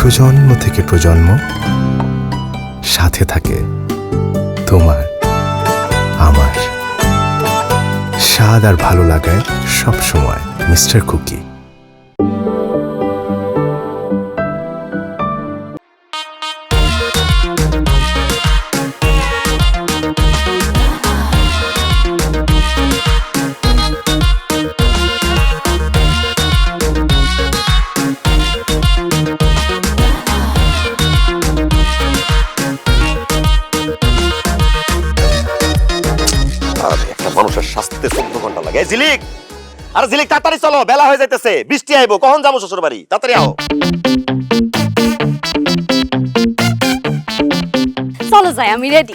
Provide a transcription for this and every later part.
প্রজন্ম থেকে প্রজন্ম সাথে থাকে তোমার আমার স্বাদ আর ভালো লাগায় সব সময় মিস্টার কুকি। মানুষের স্বাস্থ্যে 14 ঘন্টা লাগে। ঝিলিক, আরে ঝিলিক তাড়াতাড়ি চলো, বেলা হয়ে যাইতেছে, বৃষ্টি আইবো, কখন যাবো শ্বশুর বাড়ি? তাড়াতাড়ি আও। চলো যাই, আমি রেডি।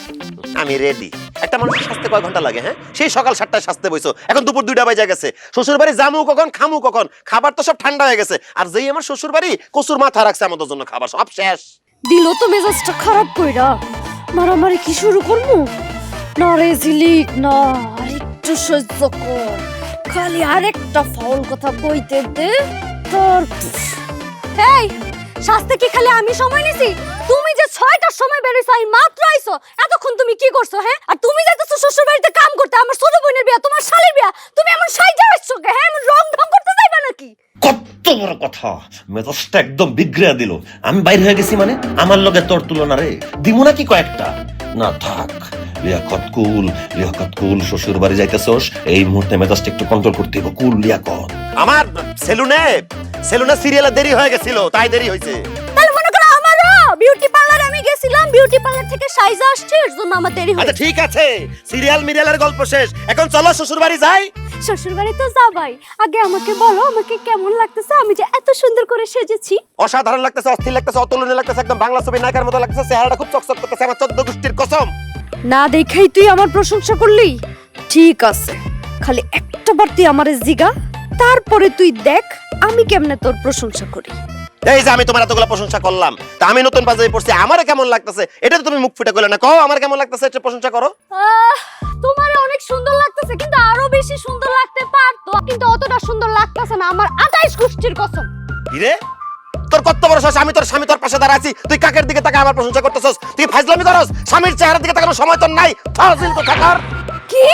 আমি রেডি। একটা মানুষের স্বাস্থ্যে কয় ঘন্টা লাগে? হ্যাঁ, সেই সকাল 7টায় স্বাস্থ্যে বইছো, এখন দুপুর 2টা বাজে গেছে। শ্বশুর বাড়ি যামু কখন, খামু কখন? খাবার তো সব ঠান্ডা হয়ে গেছে। আর যেই আমার শ্বশুর বাড়ি কচুর মাথা রাখছে আমাদের জন্য, খাবার সব শেষ। দিল তো মেজাজটা খারাপ কইরা, মারামারি কি শুরু করবো? না রে ঝিলিক, না, একটু সহ্য কর, খালি আরেকটা ফাউল কথা কইতে দে তোর। এই শাস্তে কি খালি আমি সময় নিছি? তুমি যে 6টার সময় বেরিয়েছো, এই মাত্র আইছো, এতক্ষণ তুমি কি করছো? হ্যাঁ, আর তুমি যাইতেছো শ্বশুর বাড়িতে কাম করতে, আমার ছোট বোনের বিয়া, তোমার শালীর বিয়া, তুমি এমন সাইজা আসছো কে? হ্যাঁ, এমন রং ঢং করতে যাইবা নাকি? কত বড় কথা, মেজাজটা একদম বিগড়ে দিল। আমি বাইরে হয়ে গেছি মানে আমার লগে তোর তুলনা রে? দিমু নাকি কয়েকটা? না থাক, লিয়াকত কুল, শ্বশুর বাড়ি যাইতেছস, এই মুহূর্তে মেজাজটা একটু কন্ট্রোল করতে হবে। কুল লিয়াকত। আমার সেলুনে সিরিয়ালে দেরি হয়ে গেছিল, তাই দেরি হয়েছে। তাহলে মনে করো আমারও বিউটি পার্লারে আমি গেছিলাম, বিউটি পার্লার থেকে সাইজা আসছে, এর জন্য আমার দেরি হয়েছে। আচ্ছা ঠিক আছে, সিরিয়াল মিরিয়ালের গল্প শেষ, এখন চলো শ্বশুর বাড়ি যাই। শ্বশুর বাড়ি তো যাবাই, আগে আমাকে বলো আমাকে কেমন লাগতেছে, আমি যে এত সুন্দর করে সেজেছি। অসাধারণ লাগতেছে, অস্থির লাগতেছে, অতুলনীয় লাগতেছে, একদম বাংলা ছবি নায়িকার মতো লাগতেছে, চেহারাটা খুব চকচক করতেছে, আমার 14 গোষ্ঠীর কসম। না দেখাই তুই আমার প্রশংসা করলি? ঠিক আছে, খালি একটা বার তুই আমারে জিগা, তারপরে তুই দেখ আমি কেমনে তোর প্রশংসা করি। এই যে আমি তোমার এতগুলো প্রশংসা করলাম, তা আমি নতুন পাঞ্জাবি পরছি, আমারে কেমন লাগতেছে এটা তো তুমি মুখ ফুটে কইলে না। কও আমার কেমন লাগতেছে, এটা প্রশংসা করো। তোমারে অনেক সুন্দর লাগতেছে, কিন্তু আরো বেশি সুন্দর লাগতে পারতো, কিন্তু অতটা সুন্দর লাগতেছে না, আমার 28 গোষ্ঠীর কসম। কি রে, তোর কত বড় সাহস? আমি তোর স্বামী তোর পাশে দাঁড়া আছি, তুই কাকের দিকে তাকায় আমার প্রশংসা করতেছস? তুই ফাজলামি করস? স্বামীর চেহারার দিকে তাকানোর সময় তোর নাই? ফাজিল তো থাকার। কি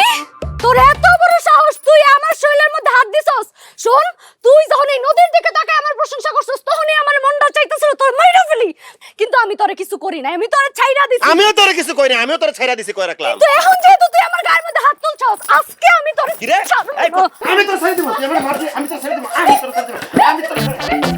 তোর এত বড় সাহস, তুই আমার শরীরের মধ্যে হাত দিছস? শোন, তুই যখন এই নদীর দিকে তাকায় আমার প্রশংসা করছস, তখনই আমার মনটা চাইতেছিল তোর মাইরা ফেলি, কিন্তু আমি তোরে কিছু করি না, আমি তোরে ছাইরা দিছি। আমিও তোরে কিছু কই না, আমিও তোরে ছাইরা দিছি, কই রাখলাম। তো এখন যেহেতু তুই আমার গায়ের মধ্যে হাত তুলছস, আজকে আমি তোরে কি রে, এই আমি তোর ছাইরা দেব, তুই আমার মারবি, আমি তোর ছাইরা দেব, আমি তোর ছাইরা দেব, আমি তোর ছাইরা দেব।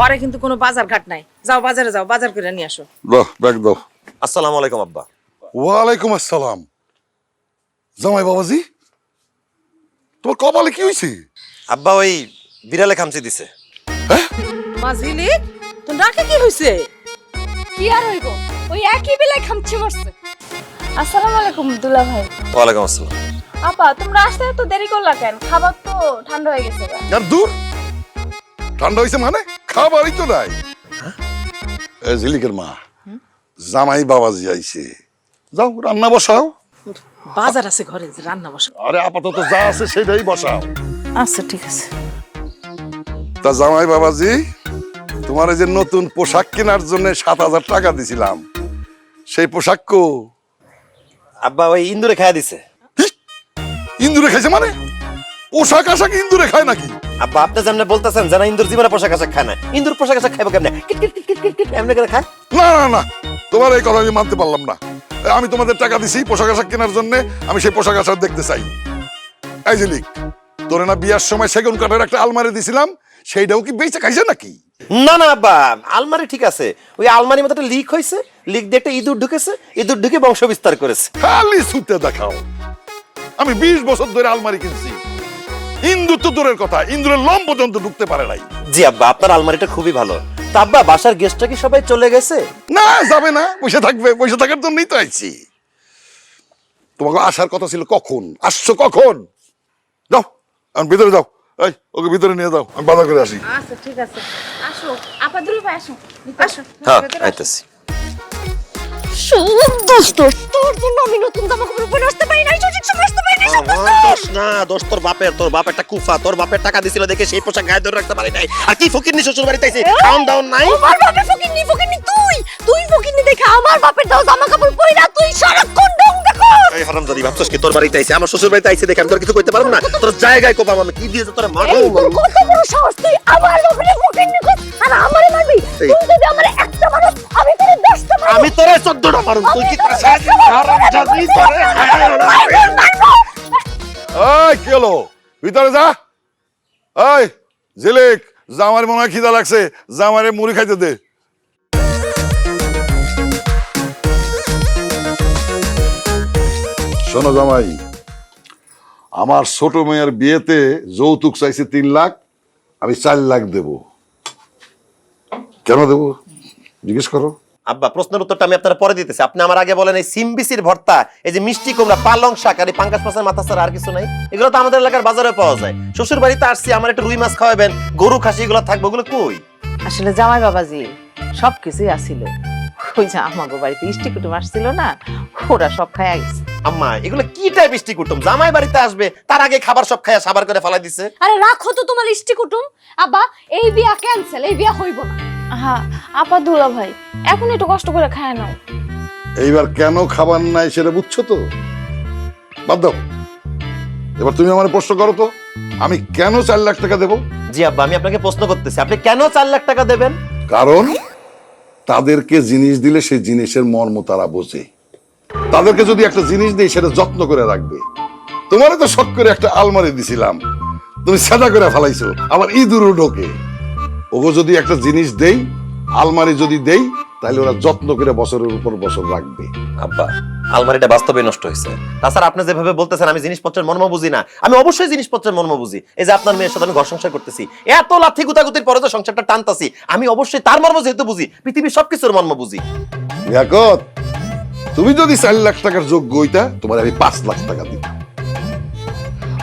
ঘরে কিন্তু কোনো বাজার ঘাট নাই, যাও বাজারে যাও, বাজার করে নিয়ে আসো। বাহ, ব্যাগ দাও। আসসালামু আলাইকুম আব্বা। ওয়ালাইকুম আসসালাম। জামাই বাবাজি, তোমার কপালে কি হয়েছে? আব্বা ওই বিড়ালে খামচি দিছে। মাঝিলি তোর নাকে কি হইছে? কি আর হইব, ওই একই বেলায় খামচি মারছে। আসসালামু আলাইকুম দুলা ভাই। ওয়ালাইকুম আসসালাম। আপা তোমরা আসতে তো দেরি করলা কেন? খাবার তো ঠান্ডা হয়ে গেছে। আর দূর, ঠান্ডা হয়েছে মানে খাবারই তো নাই। ঝিলিকের মা, জামাই বাবাজি আইছে, যাও রান্না বসাও। বাজার আছে ঘরে, রান্না বসো। আরে আপাতত যা আছে সেটাই বসাও। আচ্ছা ঠিক আছে। তা জামাই বাবাজি, তোমার এই যে নতুন পোশাক কেনার জন্য 7,000 টাকা দিছিলাম, সেই পোশাক কো? আব্বা ওই ইন্দুরে খাইয়া দিছে। কি? ইন্দুরে খাইছে মানে? পোশাক আশাক ইন্দুরে খায় নাকি? আব্বা আপনি যেমন বলতেছেন যেন ইন্দুর জীবনে পোশাক আশাক খায় না, ইন্দুর পোশাক আশাক খাইবো কেমনে? Kit kit kit kit kit kit এমনি করে খায়? না না না, তোমার এই কথা আমি মানতে পারলাম না। আমি তোমাদের টাকা দিছি পোশাক আশাক কেনার জন্য, আমি সেই পোশাক আশাক দেখতে চাই। এই ঝিলিক, তোরে না বিয়ার সময় সেগুন কাঠের একটা আলমারি দিছিলাম, সেইটাও কি বেঁচে খাইছে নাকি? না না আব্বা, আলমারি ঠিক আছে, ওই আলমারির মধ্যে একটা লিক হয়েছে, লিক দিয়ে একটা ইঁদুর ঢুকেছে, ইঁদুর ঢুকে বংশ বিস্তার করেছে। খালি ছুটে দেখাও। আমি 20 বছর ধরে আলমারি কিনছি, ইন্দুর তো দূরের কথা, ইন্দুরের লম পর্যন্ত ঢুকতে পারে নাই। জি আব্বা, আপনার আলমারিটা খুবই ভালো। তা আব্বা বাসার গেস্টটা কি সবাই চলে গেছে? না যাবে না, বসে থাকবে, বসে থাকার জন্যই তো আইছি। তোমাকে আসার কথা ছিল কখন, আসছো কখন? যাও আমি ভিতরে যাও, এই ওকে ভিতরে নিয়ে যাও, আমি বাজার করে আসি। আচ্ছা ঠিক আছে, আসো আপা দুলু ভাই, আসো আসো। হ্যাঁ আইতাছি। দোস্ত, তোর জন্য আমি নতুন জামা কাপড় পরে আসতে পারি নাই, সঠিক সময় আসতে পারি নাই। দোষ না, দোষ তোর বাপের। তোর বাপ একটা কুফা, তোর বাপের টাকা দিছিল দেখে সেই পোশাক গায়ে ধরে রাখতে পারি নাই। আর কি ফকিরনি শ্বশুর বাড়িতে আইছে, খাওন দাওন নাই। আমার বাপের ফকিরনি, ফকিরনি তুই ফকিরনি দেখে আমার বাপের দাও জামা কাপড় পরে তুই সারাক্ষণ ডং দেখো। এই হারামজাদি, ভাবছস কি তোর বাড়িতে আইছে, আমার শ্বশুর বাড়িতে আইছে দেখে আমি তোর কিছু কইতে পারবো না? তোর জায়গায় কোপাম আমি, কি দিয়েছে তোর মারবো। এই তোর কত বড় সাহস, তুই আমার বাপের ফকিরনি কর আর আমারে মারবি? তুই যদি আমারে একটা মারস, আমি তোরে 10টা মারব। আমি তোরে 14টা মারুম, তুই কি করে সাহায্য? হারামজাদি তোরে। এই কি হলো, ভিতরে যা। এই ঝিলিক, জামার মনে হয় খিদা লাগছে, জামারে মুড়ি খাইতে দে। শোনো জামাই, আমার ছোট মেয়ের বিয়েতে যৌতুক চাইছে 3 লাখ, আমি 4 লাখ দেব। কেন দেব জিজ্ঞেস করো। আব্বা প্রশ্নের উত্তরটা আমি আপনারা পরে দিতেছি, আপনি আমার আগে বলেন এই সিমবিসির ভর্তা, এই যে মিষ্টি কুমড়া, পালং শাক আর এই পাঙ্গাস মাছের মাথা ছাড়া আর কিছু নাই? এগুলো তো আমাদের এলাকার বাজারে পাওয়া যায়। শ্বশুর বাড়িতে আসছি, আমার একটা রুই মাছ খাওয়াবেন, গরু খাসি এগুলো থাকবে, ওগুলো কই? আসলে জামাই বাবাজি সবকিছুই আসিল, ওই যে আমাগো বাড়িতে ইষ্টি কুটুম আসছিল না, ওরা সব খাইয়া গেছে। আম্মা এগুলো কি টাইপ মিষ্টি কুটুম? জামাই বাড়িতে আসবে তার আগে খাবার সব খাইয়া সাবার করে ফেলাই দিছে। আরে রাখো তো তোমার ইষ্টি কুটুম। আব্বা এই বিয়া ক্যান্সেল, এই বিয়া হইব না। হ্যাঁ আপা দুলা ভাই, এখন একটু কষ্ট করে খায় নাও। এইবার কেন খাবার নাই সেটা বুঝছো তো? বাদ দাও, এবার তুমি আমার প্রশ্ন করো তো, আমি কেন 4 লাখ টাকা দেব? জি আব্বা, আমি আপনাকে প্রশ্ন করতেছি, আপনি কেন 4 লাখ টাকা দেবেন? কারণ তাদেরকে জিনিস দিলে সেই জিনিসের মর্ম তারা বোঝে। তাদেরকে যদি একটা জিনিস দিই সেটা যত্ন করে রাখবে। তোমারও তো শখ করে একটা আলমারি দিছিলাম, তুমি সাদা করে ফেলাইছো, আবার ইঁদুরও ঢোকে। ওগো যদি একটা জিনিস দেই, আলমারি যদি দেই, তাহলে ওরা যত্ন করে বছরের উপর বছর রাখবে। আব্বা আলমারিটা বাস্তবে নষ্ট হয়েছে। তাছাড়া আপনি যেভাবে বলতেছেন আমি জিনিসপত্রের মর্ম বুঝি না, আমি অবশ্যই জিনিসপত্রের মর্ম বুঝি। এই যে আপনার মেয়ের সাথে আমি ঘর সংসার করতেছি, এত লাথি গুতাগুতির পরে যে সংসারটা টানতাছি, আমি অবশ্যই তার মর্ম যেহেতু বুঝি, পৃথিবীর সবকিছুর মর্ম বুঝি। লিয়াকত, তুমি যদি 4 লাখ টাকার যোগ্য হইতা, তোমার আমি 5 লাখ টাকা দিতাম।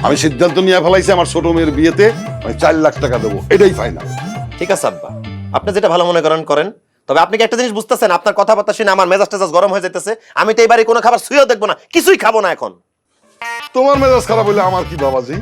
আমি সিদ্ধান্ত নিয়ে ফেলাইছি, আমার ছোট মেয়ের বিয়েতে আমি 4 লাখ টাকা দেবো, এটাই ফাইনাল। ঠিক আছে আব্বা, আপনি যেটা ভালো মনে করেন করেন। তবে আপনি কি একটা জিনিস বুঝতেছেন, আপনার কথাবার্তা শুনে আমার মেজাজ টেজাজ গরম হয়ে যেতেছে। আমি তো এই বাড়ি কোনো খাবার ছুঁয়েও দেখবো না, কিছুই খাবো না এখন। তোমার মেজাজ খারাপ হইলে আমার কি বাবাজি?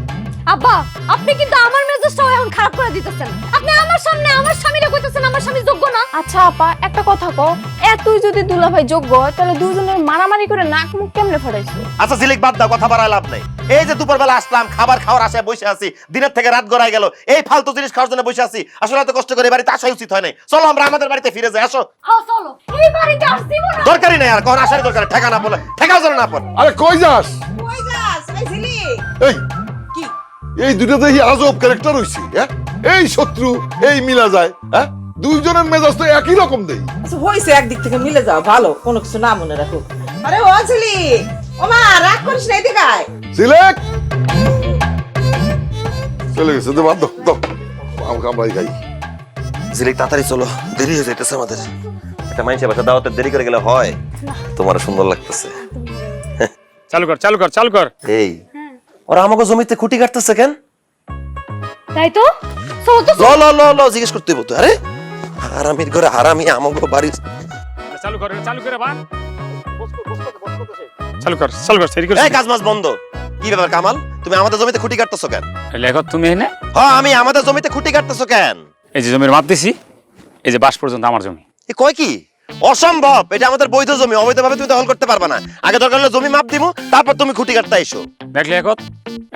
আব্বা আপনি কিন্তু আমার মেজাজটাও এখন খারাপ করে দিতেছেন। আপনি আমার সামনে আমার স্বামীরে কইতেছেন আমার স্বামী যোগ্য না। আচ্ছা আপা একটা কথা কও, এতই যদি দুলা ভাই যোগ্য হয় তাহলে দুজনের মারামারি করে নাক মুখ কেমনে ফাটাইছো? আচ্ছা ঝিলিক বাদ দাও, কথা বাড়ায় লাভ নাই। এই যে দুপুরবেলা আসলাম, খাবার খাওয়ার আশায় বসে আছি, দিনের থেকে রাত গড়াই গেল, এই ফালতু জিনিস খাওয়ার জন্য বসে আছি। আসলে এত কষ্ট করে এই বাড়িতে আসা উচিত হয় নাই। চলো আমরা আমাদের বাড়িতে ফিরে যাই, আসো। হ্যাঁ চলো, এই বাড়িতে আসছি না। দরকারই নাই আর কখন আসার দরকার, ঠেকা না পড়লে ঠেকাও যেন না পড়ে। আরে কই যাস? কই যাস এই ঝিলিক? এই কি এই দুটো দেখি আজব ক্যারেক্টার হইছি। হ্যাঁ, এই শত্রু এই মিলা যায়। হ্যাঁ, দুইজনের মেজাজ তো একই রকম দেই। আচ্ছা হইছে, একদিক থেকে মিলে যাও, ভালো, কোনো কিছু না মনে রাখো। আরে ও ঝিলিক, ও মা রাগ করিস না, এদিকে আয়। সিলেক চলে গেছে, তো বাদ দাও, আমাকে আমরাই খাই। ঝিলিক তাড়াতাড়ি চলো, দেরি হয়ে যাইতেছে আমাদের। একটা মানুষের বাসা দাওয়াতে দেরি করে গেলে হয়? তোমার সুন্দর লাগতেছে। চালু কর চালু কর চালু কর। এই ওরা আমাকে জমিতে খুঁটি কাটতেছে কেন? তাই তো চলো তো। ল ল ল ল জিজ্ঞেস করতে হইব তো। আরে হারামির ঘরে হারামি, আমাকে বাড়ি। চালু কর চালু করে বা চালু কর চালু কর সেরি কর। এই কাজ মাছ বন্ধ, কি ব্যাপার কামাল, তুমি আমাদের জমিতে খুঁটি কাটতেছো কেন? লিয়াকত তুমি এনে হ্যাঁ, আমি আমাদের জমিতে খুঁটি কাটতেছো কেন? এই যে জমির মাপ দিছি, এই যে বাস পর্যন্ত আমার জমি। এ কয় কি? অসম্ভব, এটা আমাদের বৈধ জমি, অবৈধভাবে তুমি দখল করতে পারবে না। আগে দরকার হলে জমি মাপ দিমু, তারপর তুমি খুঁটি কাটতে এসো। দেখ লিয়াকত,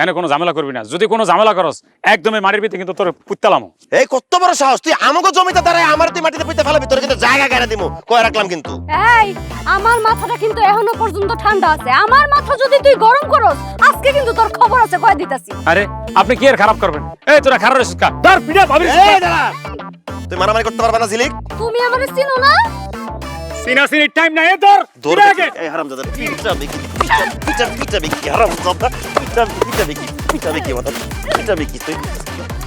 এনে কোনো ঝামেলা করবি না। যদি কোনো ঝামেলা করস একদমই মাটির ভিতরে কিন্তু তোর পুত্তালামো। এই কত বড় সাহস, তুই আমাকে জমিতে দাঁড়ায় আমার তুই মাটিতে পুঁতে ফেলাবি, তোর কিন্তু জায়গা গাড়া দিমু কয় রাখলাম কিন্তু। এই আমার মাথাটা কিন্তু এখনো পর্যন্ত ঠান্ডা আছে। আমার মাথা যদি তুই গরম করস আজকে কিন্তু তোর খবর আছে কয় দিতাছি। আরে আপনি কি আর খারাপ করবেন? এই তোরা খারাপ রেছিস কা? ধর পিটা ভাবি। এই দাঁড়া, তুই মারামারি করতে পারবে না ঝিলিক। তুমি আমারে চিনো না? সিনাসিনি টাইম নাই, ধর তোর পিটা আগে। এই হারামজাদা পিটা বিকি পিটা বিকি হারামজাদা পিটা বিকি মাথা পিটা বিকি তুই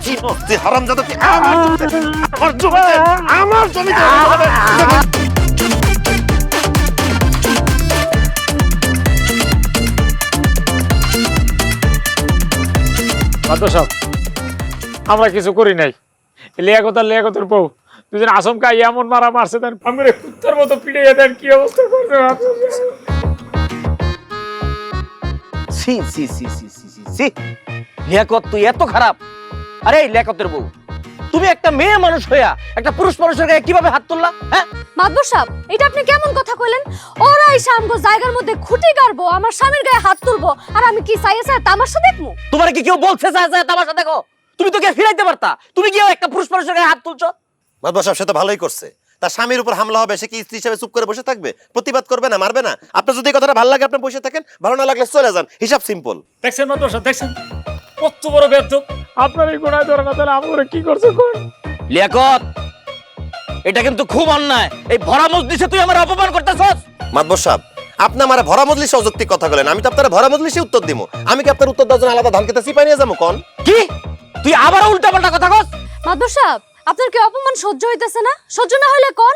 কি তুই হারামজাদা তুই আমার জমিতে মাত্র সব আমরা কিছু করি নাই। লিয়াকতের বউ দুজন আসমকা এমন মারা মারছে, দেন আমারে কুত্তার মতো পিড়ে দেন, কি অবস্থা করছে। সি সি সি সি সি সি সি লিয়াকত, তুই এত খারাপ? আরে লিয়াকতের বউ, তুমি একটা মেয়ে মানুষ হইয়া একটা পুরুষ মানুষের গায়ে কিভাবে হাত তুললা? হ্যাঁ, মাদবর সাহেব, এটা আপনি কেমন কথা কইলেন? ওরা এসে আমগো জায়গার মধ্যে খুঁটি গাড়বো, আমার স্বামীর গায়ে হাত তুলবো, আর আমি কি চাইছে তামাশা দেখমু? তোমার কি কেউ বলছে যায় তামাশা দেখো? তুমি তো গিয়ে ফিরাইতে পারতা, তুমি গিয়ে একটা পুরুষ মানুষের গায়ে হাত তুলছো। মাদবা সাহেব সে তো ভালোই করছে, তার স্বামীর উপর হামলা হবে, সে কি স্ত্রী হিসেবে চুপ করে বসে থাকবে? প্রতিবাদ করবে না, মারবে না? আপনার যদি এই কথাটা ভালো লাগে আপনি বসে থাকেন, ভালো না লাগলে চলে যান, হিসাব সিম্পল। দেখছেন মাত্র সব, দেখছেন কত বড় ব্যর্থ। আপনার এই গোড়ায় ধরে না, তাহলে আমরা কি করছে কোন? লিয়াকত, এটা কিন্তু খুব অন্যায়। এই ভরা মজলিসে তুই আমার অপমান করতেছস। মাদবর সাহেব, আপনি আমার ভরা মজলিসে অযৌক্তিক কথা বলেন, আমি তো আপনার ভরা মজলিসে উত্তর দিব। আমি কি আপনার উত্তর দেওয়ার জন্য আলাদা ধান খেতে সিপাই নিয়ে যাবো কোন? কি তুই আবার উল্টাপাল্টা কথা কস? মাদবর সাহেব, আপনার কি অপমান সহ্য হইতেছে না? সহ্য না হইলে কোন,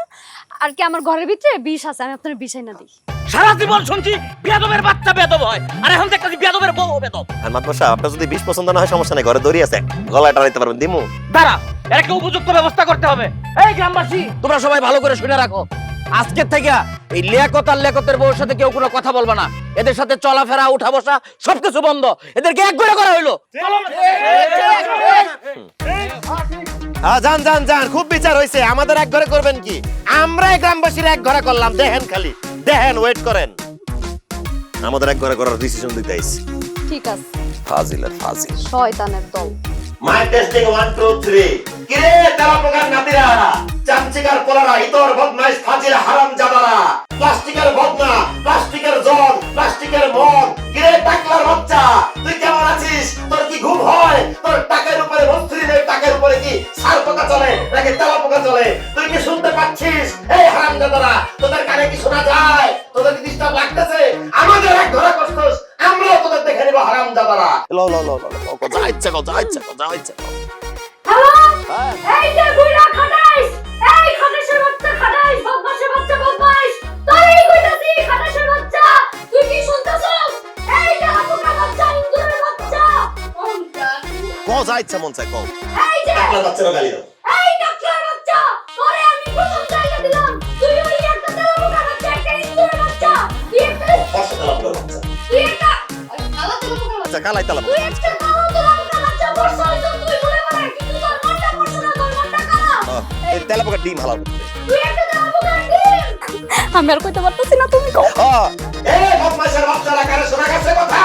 আর কি আমার ঘরের ভিতরে বিষ আছে, আমি আপনার বিষই না দিই। সারা জীবন শুনছি বেয়াদবের বাচ্চা বেয়াদব হয়, আর এখন দেখতেছি বেয়াদবের বউ বেয়াদব। আর মাদবর সাহেব, আপনার যদি বিষ পছন্দ না হয় সমস্যা নেই, ঘরে দড়ি আছে, গলায় টানাইতে পারবেন, দিমু। দাঁড়া, এর একটা উপযুক্ত ব্যবস্থা করতে হবে। এই গ্রামবাসী, তোমরা সবাই ভালো করে শুনে রাখো, আজকের থেকে এই লিয়াকত আর লিয়াকতের বউর সাথে কেউ কোনো কথা বলবে না। এদের সাথে চলাফেরা, উঠা বসা সবকিছু বন্ধ। এদেরকে এক করে করা হইলো। হ্যাঁ, যান যান যান, খুব বিচার হয়েছে। আমাদের এক ঘরে করবেন কি? আমরা এই গ্রামবাসীর এক ঘরে করলাম, দেখেন খালি দেখেন, ওয়েট করেন। আমাদের এক ঘরে করার ডিসিশন দিতে আইছি। ঠিক আছে, ফাজিল আর ফাজিল। শয়তানের দল। মাই টেস্টিং 1 2 3। কিরে তারা প্রকার নাতিরা, চামচিকার পোলারা, ইতর বদমাইশ ফাজিল হারামজাদারা, প্লাস্টিকের বদনা, প্লাস্টিকের জল, প্লাস্টিকের মদ। কিরে টাকলার বাচ্চা, তুই কেমন আছিস? তোর কি ঘুম হয়? তোর টাকার উপরে মস্তির টাকার উপরে কি সার পোকা চলে নাকি তেলা পোকা চলে? তুই কি শুনতে পাচ্ছিস? এই হারামজাদারা, তোদের কানে কি শোনা যায়? তোদের কি ডিস্টার্ব লাগতেছে? আমাদের এক ঘরে কষ্টস, আমরাও তোদের দেখে নিব হারামজাদারা। ল ল ল ল, যা ইচ্ছা কর, যা ইচ্ছা কর, যা ইচ্ছা কর। হ্যালো, এই যে বুইড়া খাটাইস, এই খাটাইশের বাচ্চা খাটাইস, বদমাশের বাচ্চা বদমাইশ, তোরই কইতাছি খাটাইশের বাচ্চা, তুই কি শুনতাছস? এই যে আপুকা বাচ্চা, ইন্দুরের বাচ্চা, ওমটা, কও যা ইচ্ছা মন চায় কও। এই যে টাকলার বাচ্চারা গালি দাও। এই টাকলার বাচ্চা, তোরে আমি প্রথম জায়গা দিলাম, তুই ওই একটা তেলাপোকা বাচ্চা, একটা ইন্দুরের বাচ্চা, তুই একটা তেলাপোকার বাচ্চা। তুই একটা কালা তেলাপোকা বাচ্চা, আচ্ছা, কালাই তেলাপোকা। তুই একটা কালা তেলাপোকা বাচ্চা, বর্ষা হইতো তুই বলে বলে, কিন্তু তোর মনটা পড়ছে না, তোর মনটা কালা। এই তেলাপোকার ডিম হালাল করতে। তুই একটা তেলাপোকার ডিম। আমি আর কইতে পারতেছি না, তুমি কও। এই বদমাশের বাচ্চারা, কারে শোনা গেছে কথা?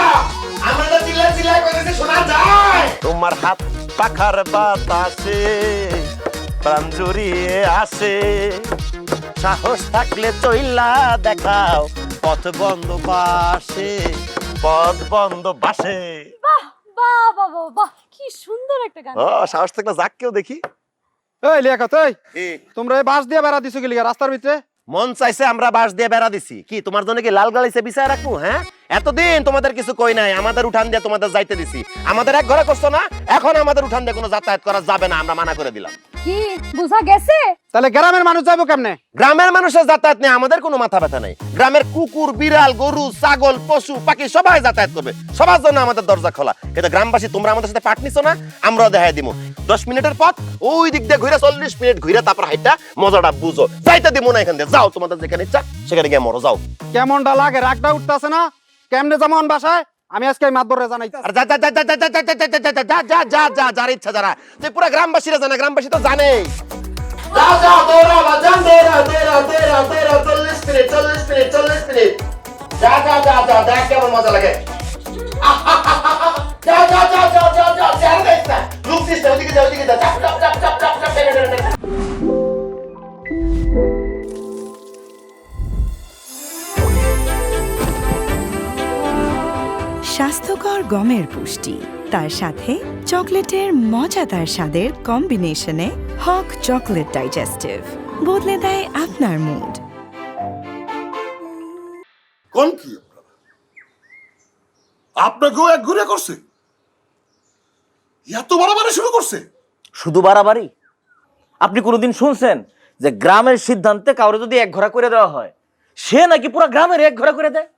আমরা তো চিল্লা চিল্লা কইতেছি, শোনা যায়? তোমার হাত পাখার বাতাসে প্রাণ জুড়িয়ে আসে, সাহস থাকলে চইলা দেখাও, পথ বন্ধ বাসে, পথ বন্ধ বাসে। বাহ বাহ বাহ বাহ বাহ, কি সুন্দর একটা গান। ও, সাহস থাকলে যাক কেউ দেখি। এই লিয়াকত, এই কি তোমরা এই বাস দিয়ে বেড়া দিছো কি লিগা রাস্তার ভিতরে? মন চাইছে আমরা বাঁশ দিয়ে বেড়া দিছি, কি তোমার জন্য কি লাল গালিছে বিছায় রাখবো? হ্যাঁ, এতদিন তোমাদের কিছু কই নাই, আমাদের উঠান দিয়ে তোমাদের যাইতে দিছি। আমাদের এক ঘরে করছো না, এখন আমাদের উঠান দিয়ে কোনো যাতায়াত করা যাবে না, আমরা মানা করে দিলাম। কি বুঝা গেছে? তাহলে গ্রামের মানুষ যাবো কেমনে? গ্রামের মানুষের যাতায়াত নেই, আমাদের কোনো মাথা ব্যথা নেই। গ্রামের কুকুর, বিড়াল, গরু, ছাগল, পশু পাখি সবাই যাতায়াত করবে, সবার জন্য আমাদের দরজা খোলা। কিন্তু গ্রামবাসী, তোমরা আমাদের সাথে পাট নিছো না, আমরাও দেখাই দিব। 10 মিনিটের পথ ওই দিক দিয়ে ঘুরে 40 মিনিট ঘুরে তারপর হাইটা মজাটা বুঝো। যাইতে দিব না এখান দিয়ে, যাও তোমাদের যেখানে ইচ্ছা সেখানে গিয়ে মরো, যাও। কেমনটা লাগে? রাগটা উঠতেছে না? কেমনে যেমন বাসায় আমি আজকে এই মাতবরে জানাই আর যা যা যা যা যা যা যা যা যা যা যা যা যা যার ইচ্ছা যারা তুই পুরো গ্রামবাসীরা জানে, গ্রামবাসী তো জানে। যা যা দৌড়া বাজান দৌড়া দৌড়া দৌড়া দৌড়া 40 মিনিট যা যা যা যা দেখ কেমন মজা লাগে। যা যা যা যা যা যা যা দেখ না লুক দিস ওদিকে যা ওদিকে যা চাপ চাপ চাপ চাপ চাপ চাপ। স্বাস্থ্যকর গমের পুষ্টি, তার সাথে চকলেটের মজাদার স্বাদের কম্বিনেশনে হক চকলেট ডাইজেস্টিভ বদলে দেয় আপনার মুড। কোন কি আপনাকেও এক ঘুরে করছে, এত বাড়াবাড়ি শুরু করছে। শুধু বাড়াবাড়ি? আপনি কোনোদিন শুনছেন যে গ্রামের সিদ্ধান্তে কাউরে যদি এক ঘোড়া করে দেওয়া হয় সে নাকি পুরো গ্রামের এক ঘোড়া করে দেয়?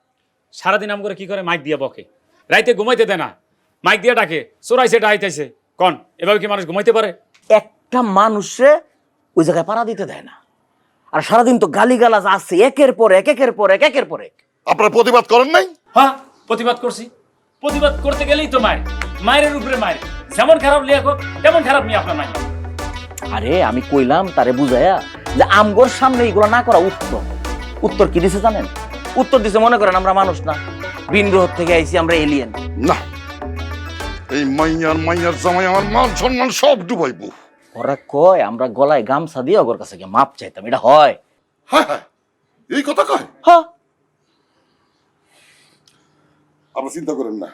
সারাদিন আম করে কি করে মাইক দিয়ে বকে, রাইতে ঘুমাইতে দেয় না, মাইক দিয়ে ডাকে চোরাইছে ডাইতেছে। কন এভাবে কি মানুষ ঘুমাইতে পারে? একটা মানুষে ওই জায়গায় পাড়া দিতে দেয় না, আর সারাদিন তো গালিগালাজ আছে একের পর এক একের পর এক একের পর এক। আপনারা প্রতিবাদ করেন নাই? হ্যাঁ প্রতিবাদ করছি, প্রতিবাদ করতে গেলেই তো মায়ের মায়ের উপরে মায়ের, যেমন খারাপ লিয়াকত তেমন খারাপ নিয়ে আপনার মায়ের। আরে আমি কইলাম তারে বুঝাইয়া যে আমগোর সামনে এগুলো না করা উত্তম। উত্তর কি দিছে জানেন? উত্তর দিছে মনে করেন আমরা মানুষ না, ভিন গ্রহ থেকে আইছি, আমরা এলিয়েন। না, এই মাইয়ার জামাই আমার মান সম্মান সব ডুবাইবো। ওরা কয় আমরা গলায় গামছা দিয়ে ওর কাছে গিয়ে মাপ চাইতাম, এটা হয়? হ্যাঁ হ্যাঁ, এই কথা কয়। হ্যাঁ, আপনি চিন্তা করেন না,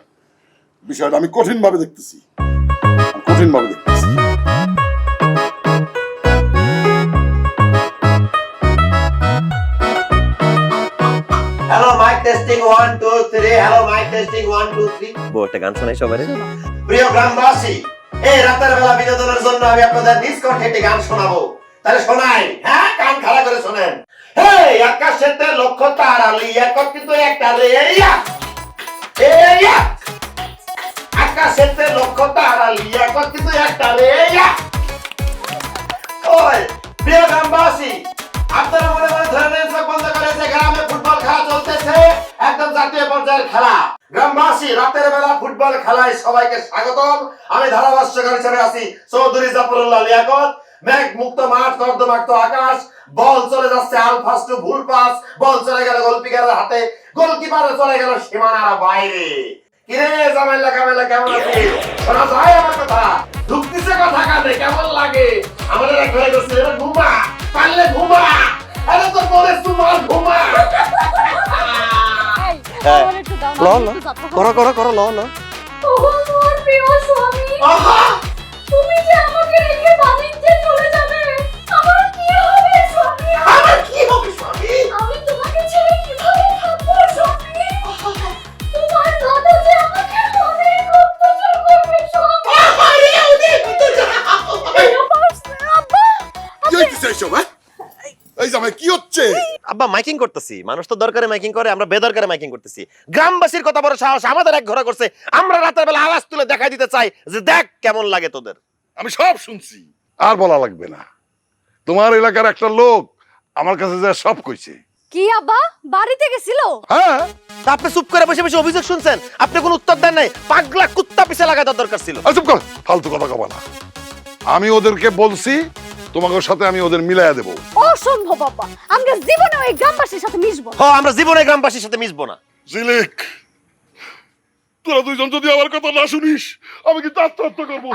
বিষয়টা আমি কঠিন ভাবে দেখতেছি, কঠিন ভাবে দেখতেছি। Hello mic testing 1 2 3, hello mic testing 1 2 3। বউ একটা গান শোনাই সবাই। প্রিয় গ্রামবাসী, এই রাতের বেলা বিনোদনের জন্য আমি আপনাদের নিজ কণ্ঠে একটি গান শোনাবো, তাহলে শোনাই। হ্যাঁ, কান খাড়া করে শোনেন। হেই আকাশেতে লক্ষ তারা লিয়া কিন্তু একটা রে এইয়া এইয়া, আকাশেতে লক্ষ তারা লিয়া কিন্তু একটা রে এইয়া। ওই প্রিয় গ্রামবাসী, আপনারা মনে মনে ধরে নেন চোখ বন্ধ করে যে গ্রামে ফুটবল খেলা চলতেছে, একদম জাতীয় পর্যায়ের খেলা। গ্রামবাসী, রাতের বেলা ফুটবল খেলায় সবাইকে স্বাগতম। আমি ধারাভাষ্যকার হিসেবে আছি চৌধুরী জাফরুল্লাহ লিয়াকত। মেঘ মুক্ত মাঠ, কর্দমাক্ত আকাশ, বল চলে যাচ্ছে আলফাস টু ভুল পাস, বল চলে গেল গোলকিপারের হাতে, গোলকিপার চলে গেল সীমানার বাইরে। কিরে জামাইলা কামেলা কেমন আছিস? শোনা যায় আমার কথা? ঢুকতেছে কথা কানে, কেমন লাগে? আমাদের এক ঘরে গেছে, এবার ঘুমা, পারলে ঘুমা। আরে তো বলে তোমার ঘুমা। করো করো করো, ল ল। ওহো মোর প্রিয় স্বামী, আহা! তুমি যে আমাকে রেখে বাণিজ্যে চলে যাবে, আমার কি হবে স্বামী? আমার কি হবে স্বামী? আমি তোমাকে ছেড়ে কিভাবে থাকবো স্বামী? তোমার দাদা যে আমাকে অনেক অত্যাচার করবে স্বামী। আরে ওদের অত্যাচার! আব্বা, কি হইতেছে এইসব? হ্যাঁ, এই জামাই কি হচ্ছে? আব্বা মাইকিং করতেছি, মানুষ তো দরকারে মাইকিং করে, আমরা বেদরকারে মাইকিং করতেছি। গ্রামবাসীর কথা বড় সাহস, আমাদের এক ঘোড়া করছে, আমরা রাতের বেলা আওয়াজ তুলে দেখাই দিতে চাই যে দেখ কেমন লাগে তোদের। আমি সব শুনছি, আর বলা লাগবে না। তোমার এলাকার একটা লোক আমার কাছে যা সব কইছে। কি আব্বা বাড়িতে গেছিল? হ্যাঁ, তা আপনি চুপ করে বসে বসে অভিযোগ শুনছেন, আপনি কোনো উত্তর দেন নাই। পাগলা কুত্তা পিছে লাগাই দেওয়ার দরকার ছিল। চুপ কর, ফালতু কথা কবা না। আমি ওদেরকে বলছি তোমাকে সাথে আমি ওদের মিলাইয়া দেবো। অসম্ভব আব্বা, আমরা জীবনে ওই গ্রামবাসীর সাথে মিশবো না। হ্যাঁ, আমরা জীবনে গ্রামবাসীর সাথে মিশবো না। ঝিলিক, তোরা দুইজন যদি আমার কথা না শুনিস আমি কিন্তু আত্মহত্যা করবো।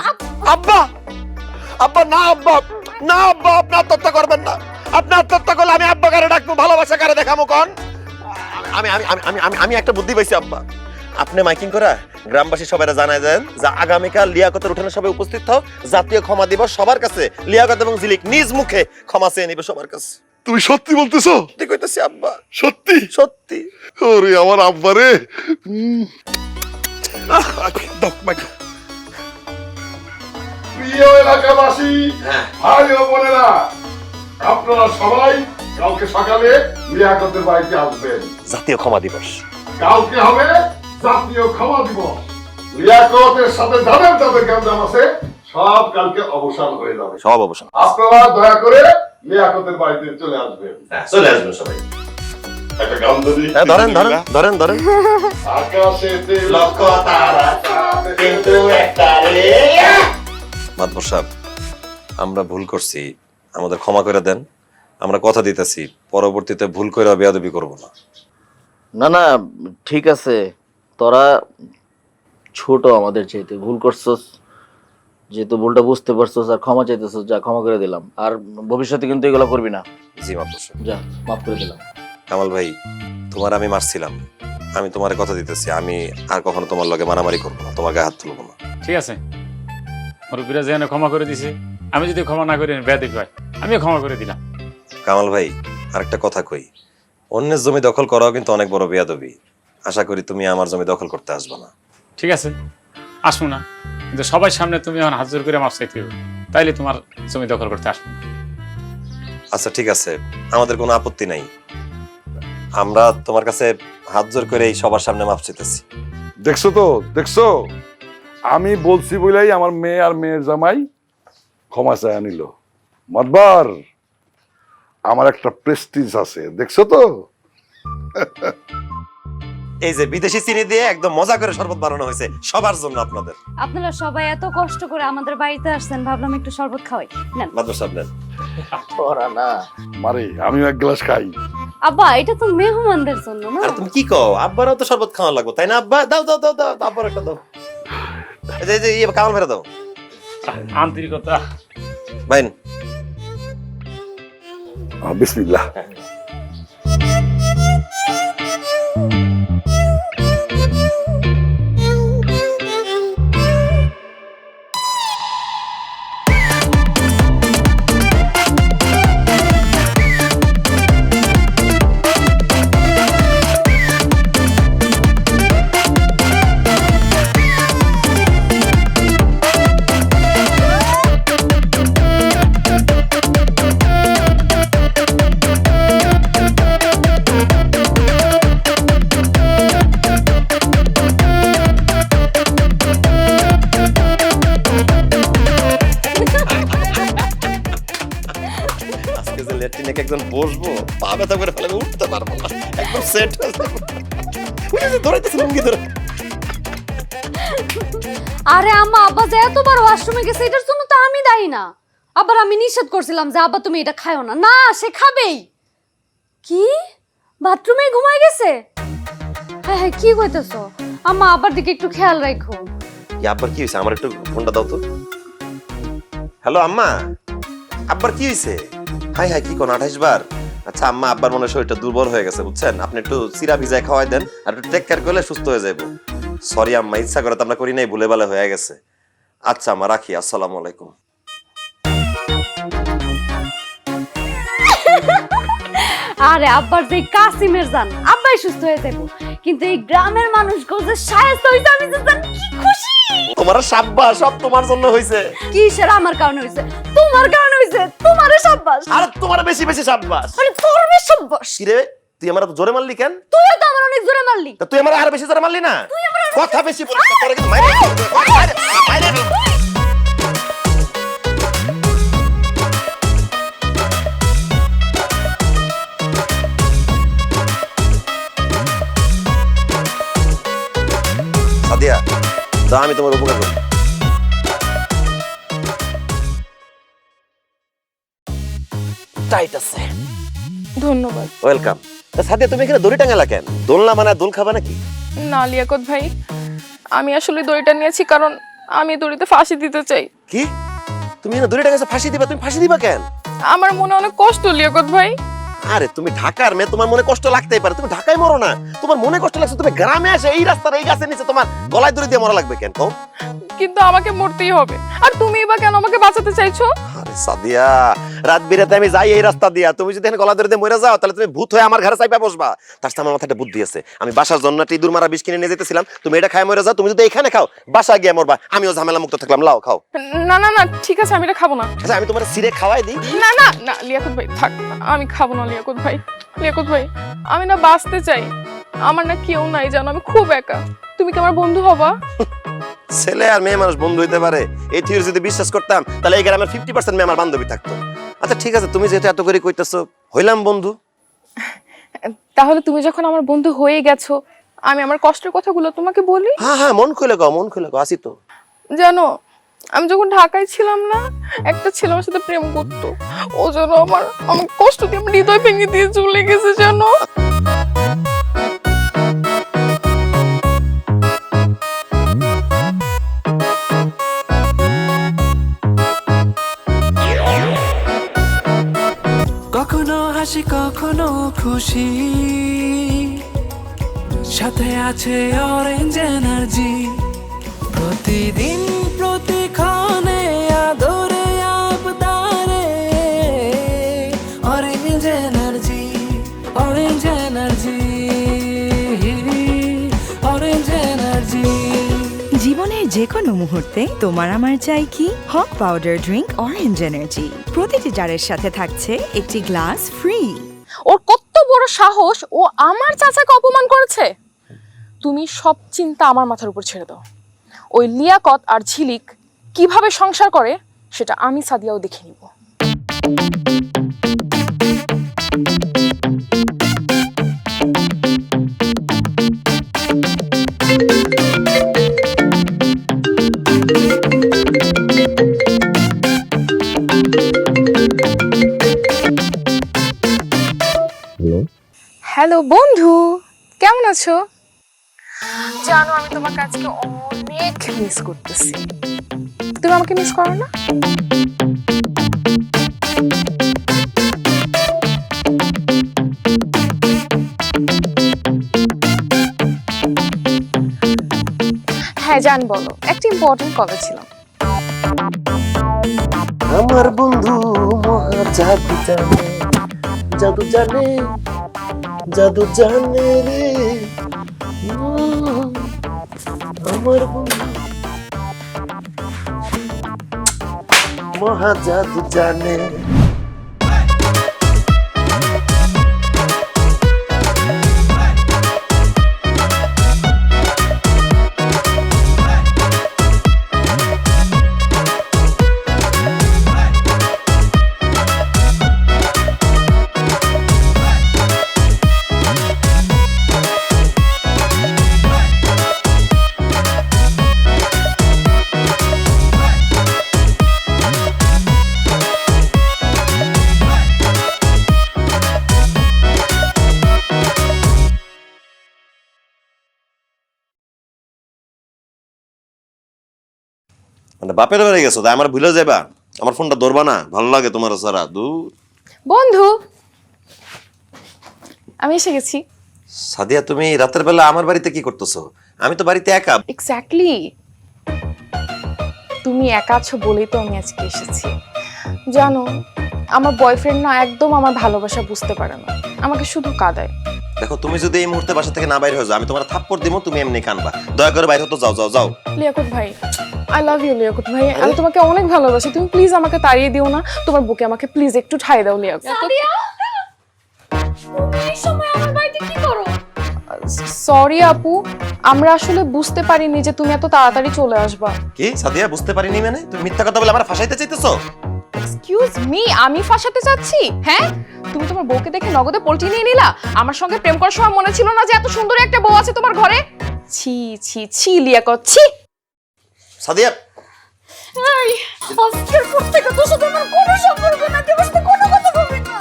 আব্বা, আব্বা না, আব্বা না, আব্বা আপনি আত্মহত্যা করবেন না। আপনি আত্মহত্যা করলে আমি আব্বা কারে ডাকবো, ভালোবাসা কারে দেখাবো কন? আমি আমি আমি আমি আমি একটা বুদ্ধি পাইছি আব্বা। আপনি মাইকিং করা গ্রামবাসী সবাই জানায় দেন যে আগামীকাল লিয়াকতের উঠানে সবাই উপস্থিত হও, জাতীয় ক্ষমা দিবস সবার কাছে। লিয়াকত এবং ঝিলিক নিজ মুখে ক্ষমা চেয়ে নিবে সবার কাছে। তুমি সত্যি বলতেছো? ঠিক কইতেছি আব্বা, সত্যি? সত্যি। ওরে আমার আব্বা রে। প্রিয় এলাকাবাসী, ভাই ও বোনেরা, আপনারা সবাই কালকে সকালে লিয়াকতের বাড়িতে আসবেন। জাতীয় ক্ষমা দিবস কালকে হবে জাতীয় ক্ষমা দিবস। লিয়াকতের সাথে যাদের যাদের গ্যাঞ্জাম আছে সব কালকে অবসান হয়ে যাবে। সব অবসান। আপনারা দয়া করে লিয়াকতের বাড়িতে চলে আসবেন। চলে আসবেন সবাই। একটা গান ধরি হ্যাঁ ধরেন ধরেন ধরেন ধরেন আকাশেতে লক্ষ্য তারা কিন্তু একটা রে মাতবর সাহেব আমরা ভুল করছি আমাদের ক্ষমা করে দেন আমরা কথা দিতেছি পরবর্তীতে ভুল করে বেয়াদবি করব না না না ঠিক আছে, তোরা ছোট আমাদের চাইতে, ভুল করছস যেহেতু ভুলটা বুঝতে পারছস আর ক্ষমা চাইতেছস, যা ক্ষমা করে দিলাম। আর ভবিষ্যতে কিন্তু এগুলো করবি না। জি মাতবর সাহেব। যা, মাফ করে দিলাম। কামাল ভাই তোমার আমি মারছিলাম, আমি তোমার কথা দিতেছি আমি আর কখনো তোমার লগে মারামারি করবো না, তোমার গায়ে হাত তুলবো না। ঠিক আছে, মুরব্বীরা যেখানে ক্ষমা করে দিছে, আমি যদি ক্ষমা না করি বেয়াদবি হয়, আমিও ক্ষমা করে দিলাম। কামাল ভাই আরেকটা কথা কই, অন্যের জমি দখল করাও কিন্তু অনেক বড় বেয়াদবি। আশা করি তুমি আমার জমি দখল করতে আসবে না। ঠিক আছে, আসবো না, কিন্তু সবার সামনে তুমি এখন হাত জোর করে মাপ চাইতে হবে, তাইলে তোমার জমি দখল করতে আসবো না। আচ্ছা ঠিক আছে, আমাদের কোনো আপত্তি নাই, আমরা তোমার কাছে হাত জোর করে এই সবার সামনে মাপ চাইতেছি। দেখছো তো, দেখছো আমি বলছি বলেই আমার মেয়ে আর মেয়ের জামাই ক্ষমা চায় নিল। মাতবার আমার একটা প্রেস্টিজ আছে, দেখছো তো। এই যে বিদেশি চিনি দিয়ে একদম মজা করে শরবত বানানো হয়েছে সবার জন্য আপনাদের। আপনারা সবাই এত কষ্ট করে আমাদের বাড়িতে আসছেন, ভাবলাম একটু শরবত খাওয়াই। নেন। মাদবর সাহেব নেন। তোরা না মারে আমিও এক গ্লাস খাই। আব্বা, এটা তো মেহমানদের জন্য না। আর তুমি কি কও, আব্বারও তো শরবত খাওয়া লাগবে তাই না? আব্বা দাও দাও দাও দাও, আব্বার একটা দাও। এই যে এই কামাল ভাইরা দাও। আন্তরিকতা বাইন বিসমিল্লাহ। আজকে যে ল্যাট্রিনে একজন বসবো পা ব্যথা করে ফেলে উঠতে পারবো না, একদম সেট হয়ে যাবো। উনি যে ধরাইতেছে লুঙ্গি ধরে। আরে আম্মা, আব্বা যে এতবার ওয়াশরুমে গেছে এটার জন্য তো আমি দায়ী না। আবার আমি নিষেধ করছিলাম যে আব্বা তুমি এটা খায়ো না, না সে খাবেই। কি বাথরুমে ঘুমায় গেছে? হ্যাঁ হ্যাঁ, কি কইতেছো আম্মা? আব্বার দিকে একটু খেয়াল রাখো। কি আব্বার কি হয়েছে? আমার একটু ফোনটা দাও তো। হ্যালো আম্মা, আব্বার কি হয়েছে? হাই হাই কি কোন 28 বার? আচ্ছা আম্মা, আব্বার মনে হয় শরীরটা দুর্বল হয়ে গেছে বুঝছেন, আপনি একটু চিরা ভিজায় খাওয়াই দেন আর একটু টেক কেয়ার করলে সুস্থ হয়ে যাবো। সরি আম্মা, ইচ্ছা করে তো আমরা করি নাই, ভুলে ভালে হয়ে গেছে। আচ্ছা আম্মা রাখি, আসসালামু আলাইকুম। আরে আব্বার যে কাসিমের জান, আব্বাই সুস্থ হয়ে যাবো, কিন্তু এই গ্রামের মানুষগুলো যে সাহায্য হইছে আমি যে জান কি খুশি। তোমার সাব্বাস, সব তোমার জন্য হয়েছে। কিসের আমার কারণে হইছে? তোমার কারণে হইছে। তোমারে সাব্বাস। আর তোমার বেশি বেশি সাব্বাস। আরে তোর বেশি সাব্বাস। কি রে, তুই আমার জোরে মারলি কেন? তুইও তো আমার অনেক জোরে মারলি। তা তুই আমার আর বেশি জোরে মারলি না? কথা বেশি বলিস না, তোরে কিন্তু মাইরে মাইরে। সাদিয়া যা, আমি তোমার উপকার করি। টাইট আছে। ধন্যবাদ। ওয়েলকাম। তা সাদিয়া তুমি এখানে দড়ি টাঙালা কেন? দোলনা মানে দোল খাবা নাকি? না লিয়াকত ভাই, আমি আসলে দড়িটা নিয়েছি কারণ আমি দড়িতে ফাঁসি দিতে চাই। কি তুমি এখানে দড়ি টাঙাইছো ফাঁসি দিবা? তুমি ফাঁসি দিবা কেন? আমার মনে অনেক কষ্ট লিয়াকত ভাই। আরে তুমি ঢাকার মেয়ে, তোমার মনে কষ্ট লাগতেই পারে, তুমি ঢাকায় মরো না। তোমার মনে কষ্ট লাগছে, তুমি গ্রামে এসে এই রাস্তার এই গাছের নিচে তোমার গলায় দড়ি দিয়ে মরা লাগবে কেন? কও। কিন্তু আমাকে মরতেই হবে। আর তুমি বা কেন আমাকে বাঁচাতে চাইছো? আরে সাদিয়া, রাত বিরাতে আমি যাই এই রাস্তা দিয়া, তুমি যদি এখানে গলা দড়ি দিয়ে মরে যাও তাহলে তুমি ভূত হয়ে আমার ঘরে চাইপা বসবা। তার সাথে আমার মাথায় একটা বুদ্ধি আছে, আমি বাসার জন্য একটা ইঁদুর মারা বিষ কিনে নিয়ে যেতেছিলাম, তুমি এটা খায় মরে যাও, তুমি যদি এখানে খাও বাসা গিয়ে মরবা, আমিও ঝামেলা মুক্ত থাকলাম। লাও খাও। না না না, ঠিক আছে আমি এটা খাবো না। আচ্ছা আমি তোমার সিরে খাওয়াই দিই। না না না লিয়াকত ভাই থাক, আমি খাবো না লিয়াকত ভাই। লিয়াকত ভাই, আমি না বাঁচতে চাই, আমার না কেউ নাই জানো, আমি খুব একা। তুমি কি আমার বন্ধু হবা? ছেলে আর মেয়ে মানুষ বন্ধু হইতে পারে, এই থিওরি যদি বিশ্বাস করতাম তাহলে এই গ্রামের 50% মেয়ে আমার বান্ধবী থাকতো। আচ্ছা ঠিক আছে, তুমি যেহেতু এত করে কইতেছো, হইলাম বন্ধু। তাহলে তুমি যখন আমার বন্ধু হয়ে গেছো, আমি আমার কষ্টের কথাগুলো তোমাকে বলি। হ্যাঁ হ্যাঁ, মন খুলে কও, আসি তো। জানো, আমি যখন ঢাকায় ছিলাম না, একটা ছেলে আমার সাথে প্রেম করতো। ও যেন আমার কষ্ট দিয়ে আমার হৃদয় ভেঙে দিয়ে চলে গেছে জানো। কখনো হাসি কখনো খুশি, সাথে আছে অরেঞ্জ এনার্জি। প্রতিদিন প্রতিক্ষণে আদরে আবদারে orange energy, orange energy, orange energy. জীবনের যে কোনো মুহূর্তে তোমার আমার চাই কি hot powder drink orange energy. প্রতিটি জারের সাথে থাকছে একটি গ্লাস ফ্রি। ওর কত বড় সাহস, ও আমার চাচাকে অপমান করেছে। তুমি সব চিন্তা আমার মাথার উপর ছেড়ে দাও। ওই লিয়াকত আর ঝিলিক কিভাবে সংসার করে সেটা আমি সাদিয়াও দেখে নিব। হ্যালো বন্ধু, কেমন আছো? জানো, আমি তোমাকে আজকে অনেক মিস করতেছি। তুমি আমাকে মিস করো না? হ্যাঁ জান, বলো, একটা ইম্পর্টেন্ট কথা ছিল। আমার বন্ধু মহা জাদু জানে, জাদু জানে, জাদু জানে রে। আমার বন্ধু মহা জাদু জানে। মানে বাপের বাড়ি গেছো তাই আমার ভুলে যাবা, আমার ফোনটা ধরবা না, ভালো লাগে তোমার সারা দূর। বন্ধু, আমি এসে গেছি। সাদিয়া, তুমি রাতের বেলা আমার বাড়িতে কি করতেছো? আমি তো বাড়িতে একা। এক্স্যাক্টলি, তুমি একা আছো বলেই তো আমি আজকে এসেছি। জানো, আমার বয়ফ্রেন্ড না একদম আমার ভালোবাসা বুঝতে পারে না, আমাকে শুধু কাঁদায়। দেখো, তুমি যদি এই মুহূর্তে বাসা থেকে না বাইরে হয়ে যাও, আমি তোমার থাপ্পড় দিব, তুমি এমনি কানবা। দয়া করে বাইরে হতে যাও, যাও যাও। লিয়াকত ভাই, আই লাভ ইউ লিয়াকত ভাই, আমি তোমাকে অনেক ভালোবাসি। তুমি প্লিজ আমাকে তাড়িয়ে দিও না, তোমার বুকে আমাকে প্লিজ একটু ঠাই দাও লিয়াকত। এই সময় আমার বাড়িতে কি করো? সরি আপু, আমরা আসলে বুঝতে পারিনি যে তুমি এত তাড়াতাড়ি চলে আসবা। কি সাদিয়া, বুঝতে পারিনি মানে? তুমি মিথ্যা কথা বলে আমার ফাঁসাইতে চাইতেছো? এক্সকিউজ মি, আমি ফাঁসাতে চাচ্ছি? হ্যাঁ, তুমি তোমার বউকে দেখে নগদে পল্টি নিয়ে নিলা। আমার সঙ্গে প্রেম করার সময় মনে ছিল না যে এত সুন্দর একটা বউ আছে তোমার ঘরে? ছি ছি ছি লিয়াকত, ছি। সাদিয়া, এই আজকের পর থেকে তোর সাথে আমার কোনো সম্পর্ক না, তুই আমার সাথে কোনো কথা বলবি না।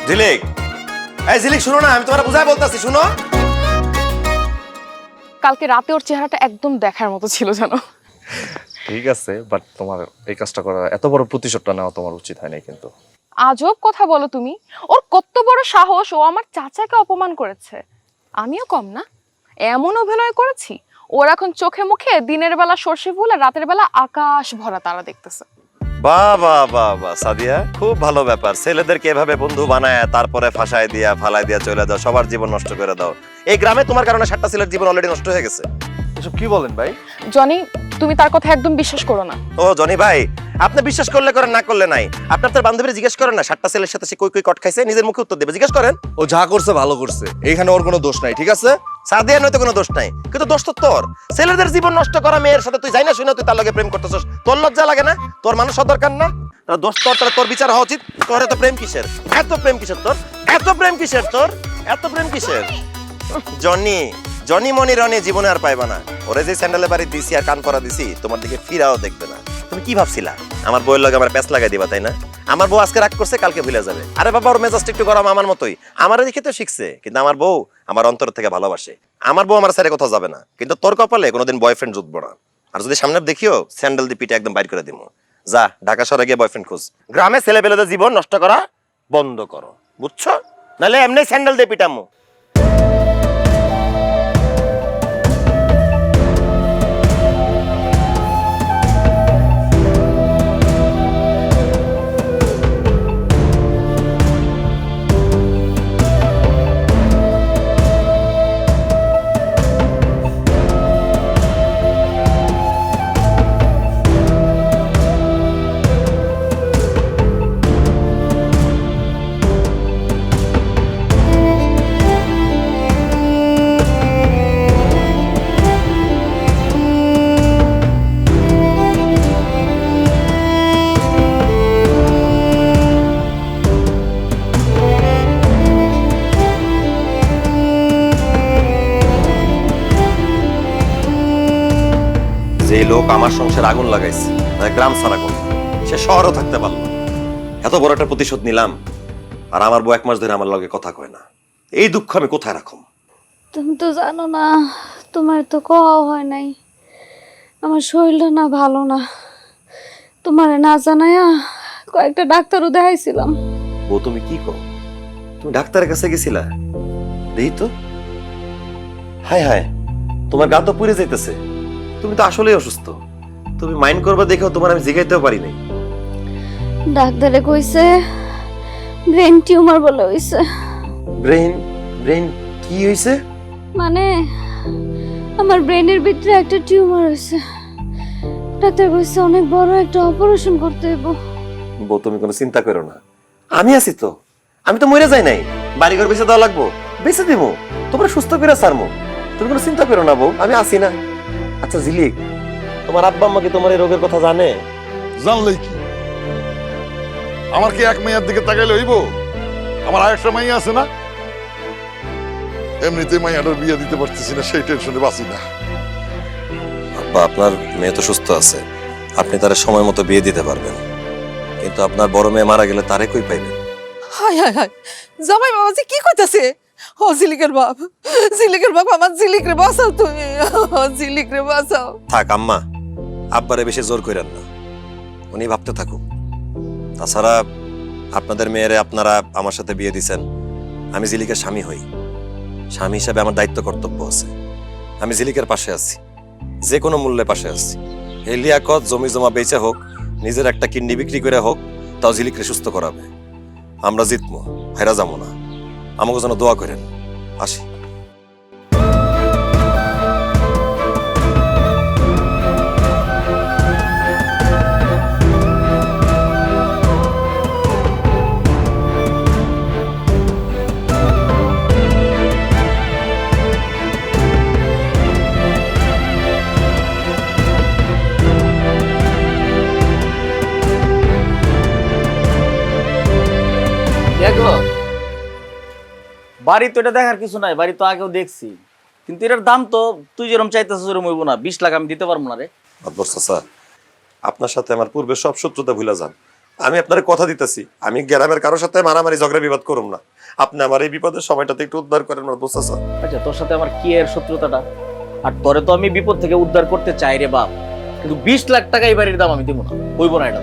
ঝিলিক, এই ঝিলিক শুনো না, আমি তোমার বুঝায় বলতাছি, শুনো। কালকে রাতে ওর চেহারাটা একদম দেখার মতো ছিল জানো। ঠিক আছে, বাট তোমার এই কাজটা করা, এত বড় প্রতিশোধটা নেওয়া তোমার উচিত হয় নাই কিন্তু। আজব কথা বলো তুমি। ওর কত বড় সাহস, ও আমার চাচাকে অপমান করেছে। আমিও কম না, এমন অভিনয় করেছি ওর এখন চোখে মুখে দিনের বেলা সর্ষে ফুল আর রাতের বেলা আকাশ ভরা তারা দেখতেছে। বাহ বাহ বাহ বাহ সাদিয়া, খুব ভালো ব্যাপার। ছেলেদেরকে এভাবে বন্ধু বানায় তারপরে ফাঁসায় দিয়া ফালাই দিয়া চলে যাও, সবার জীবন নষ্ট করে দাও। এই গ্রামে তোমার কারণে 7টা ছেলের জীবন অলরেডি নষ্ট হয়ে গেছে। এসব কি বলেন ভাই? জনি তুমি তার কথা একদম বিশ্বাস করো না। ও জনি ভাই, আপনি বিশ্বাস করলে করেন, না করলে নাই। আপনি আপনার বান্ধবীরা জিজ্ঞেস করেন না, 7টা ছেলের সাথে সে কই কই কট খাইছে, নিজের মুখে উত্তর দেবে, জিজ্ঞেস করেন। ও যা করছে ভালো করছে, এইখানে ওর কোনো দোষ নাই, ঠিক আছে? সাদিয়া নয়তো কোনো দোষ নাই, কিন্তু দোষ তো তোর। ছেলেদের জীবন নষ্ট করা মেয়ের সাথে তুই যাই না, শুই না, তুই তার লগে প্রেম করতেছস, তোর লজ্জা লাগে না? তোর মানুষ দরকার না? তার দোষ তোর, তাহলে তোর বিচার হওয়া উচিত। তোর এত প্রেম কিসের? এত প্রেম কিসের তোর? এত প্রেম কিসের তোর? এত প্রেম কিসের? জনি, জনি মনি রনি জীবনে আর পাইবা না। ওরে যে স্যান্ডেলে বাড়ি দিছি আর কান করা দিছি, তোমার দিকে ফিরাও দেখবে না। তুমি কি ভাবছিলা আমার বউয়ের লগে আমার প্যাচ লাগাই দিবা, তাই না? আমার বউ আজকে রাগ করছে, কালকে ভুলে যাবে। আরে বাবা, ওর মেজাজটা একটু গরম আমার মতোই, আমার দিকে তো শিখছে। কিন্তু আমার বউ আমার অন্তর থেকে ভালোবাসে। আমার বউ আমার ছেড়ে কোথাও যাবে না, কিন্তু তোর কপালে কোনোদিন বয়ফ্রেন্ড জুটবো না। আর যদি সামনে দেখিও, স্যান্ডেল দিয়ে পিঠে একদম বাইর করে দিব। যা ঢাকা শহরে গিয়ে বয়ফ্রেন্ড খোঁজ। গ্রামে ছেলেপেলেদের জীবন নষ্ট করা বন্ধ করো, বুঝছো? নাহলে এমনি স্যান্ডেল দিয়ে পিটামো। যে লোক আমার সংসার আগুন লাগাইছে, গ্রাম ছাড়া কোন, সে শহরও থাকতে পারলো। এত বড় একটা প্রতিশোধ নিলাম, আর আমার বউ 1 মাস ধরে আমার লগে কথা কয় না। এই দুঃখ আমি কোথায় রাখুম? তুমি তো জানো না, তোমার তো কওয়া হয় নাই, আমার শরীরটা না ভালো না। তোমার না জানায়া কয়েকটা ডাক্তারও দেখাইছিলাম। বউ তুমি কি কও? তুমি ডাক্তারের কাছে গেছিলা? দেখি তো। হায় হায়, তোমার গা তো পুড়ে যাইতেছে। তুমি তো আসলেই অসুস্থ। তুমি মাইন্ড করবা দেখো, তোমার আমি জিগাইতেও পারি নাই। ডাক্তারে কইছে ব্রেন টিউমার বলে হইছে। ব্রেন? ব্রেন কি হইছে? মানে আমার ব্রেনের ভিতরে একটা টিউমার হইছে। ডাক্তার কইছে অনেক বড় একটা অপারেশন করতে হইব। বউ তুমি কোনো চিন্তা করো না, আমি আছি তো। আমি তো মরে যাই নাই, বাড়িঘর বেঁচে দেওয়া লাগবো, বেঁচে দিব। তোমরা সুস্থ করে ছাড়মো, তুমি কোনো চিন্তা করো না বউ, আমি আছি না। আচ্ছা ঝিলিক, তোমার আব্বা আম্মা কি তোমার এই রোগের কথা জানে? জানলেই কি, আমার কি এক মাইয়ার দিকে তাকাইলে হইব? আমার আরেকটা মাইয়া আছে না, এমনিতে মাইয়াটার বিয়ে দিতে পারতেছি না, সেই টেনশনে বাঁচি না। আব্বা, আপনার মেয়ে তো সুস্থ আছে, আপনি তার সময় মতো বিয়ে দিতে পারবেন, কিন্তু আপনার বড় মেয়ে মারা গেলে তারে কই পাইবেন? হায় হায় হায়, জামাই বাবাজি কি কইতাছে? ও ঝিলিকের বাপ, ঝিলিকের বাপ, আমার ঝিলিক রে বাঁচাও তুমি, ঝিলিক রে বাঁচাও। থাক আম্মা, আব্বারে বেশি জোর কইরেন না, উনি ভাবতে থাকুক। তাছাড়া আপনাদের মেয়েরে আপনারা আমার সাথে বিয়ে দিছেন, আমি ঝিলিকের স্বামী হই। স্বামী হিসাবে আমার দায়িত্ব কর্তব্য আছে। আমি ঝিলিকের পাশে আছি, যে কোনো মূল্যে পাশে আছি। এই লিয়াকত জমি জমা বেচে হোক, নিজের একটা কিডনি বিক্রি করে হোক, তাও ঝিলিকরে সুস্থ করাবে। আমরা জিতবো, হেরা যাবো না। আমাকে যেন দোয়া করেন। আসি। দেখো, বাড়ি তো এটা দেখার কিছু নাই, বাড়ি তো আগেও দেখছি, কিন্তু এটার দাম তো তুই যেরকম চাইতেছিস সেরকম হইব না। 20 লাখ আমি দিতে পারবো না রে। স্যার, আপনার সাথে আমার পূর্বে সব শত্রুতা ভুলে যান। আমি আপনার কথা দিতেছি, আমি গ্রামের কারোর সাথে মারামারি ঝগড়া বিবাদ করুম না। আপনি আমার এই বিপদের সময়টাতে একটু উদ্ধার করেন মাদবর স্যার। আচ্ছা, তোর সাথে আমার কি এর শত্রুতাটা? আর তোরে তো আমি বিপদ থেকে উদ্ধার করতে চাই রে বাপ, কিন্তু 20 লাখ টাকা এই বাড়ির দাম আমি দিব না, হইব না এটা।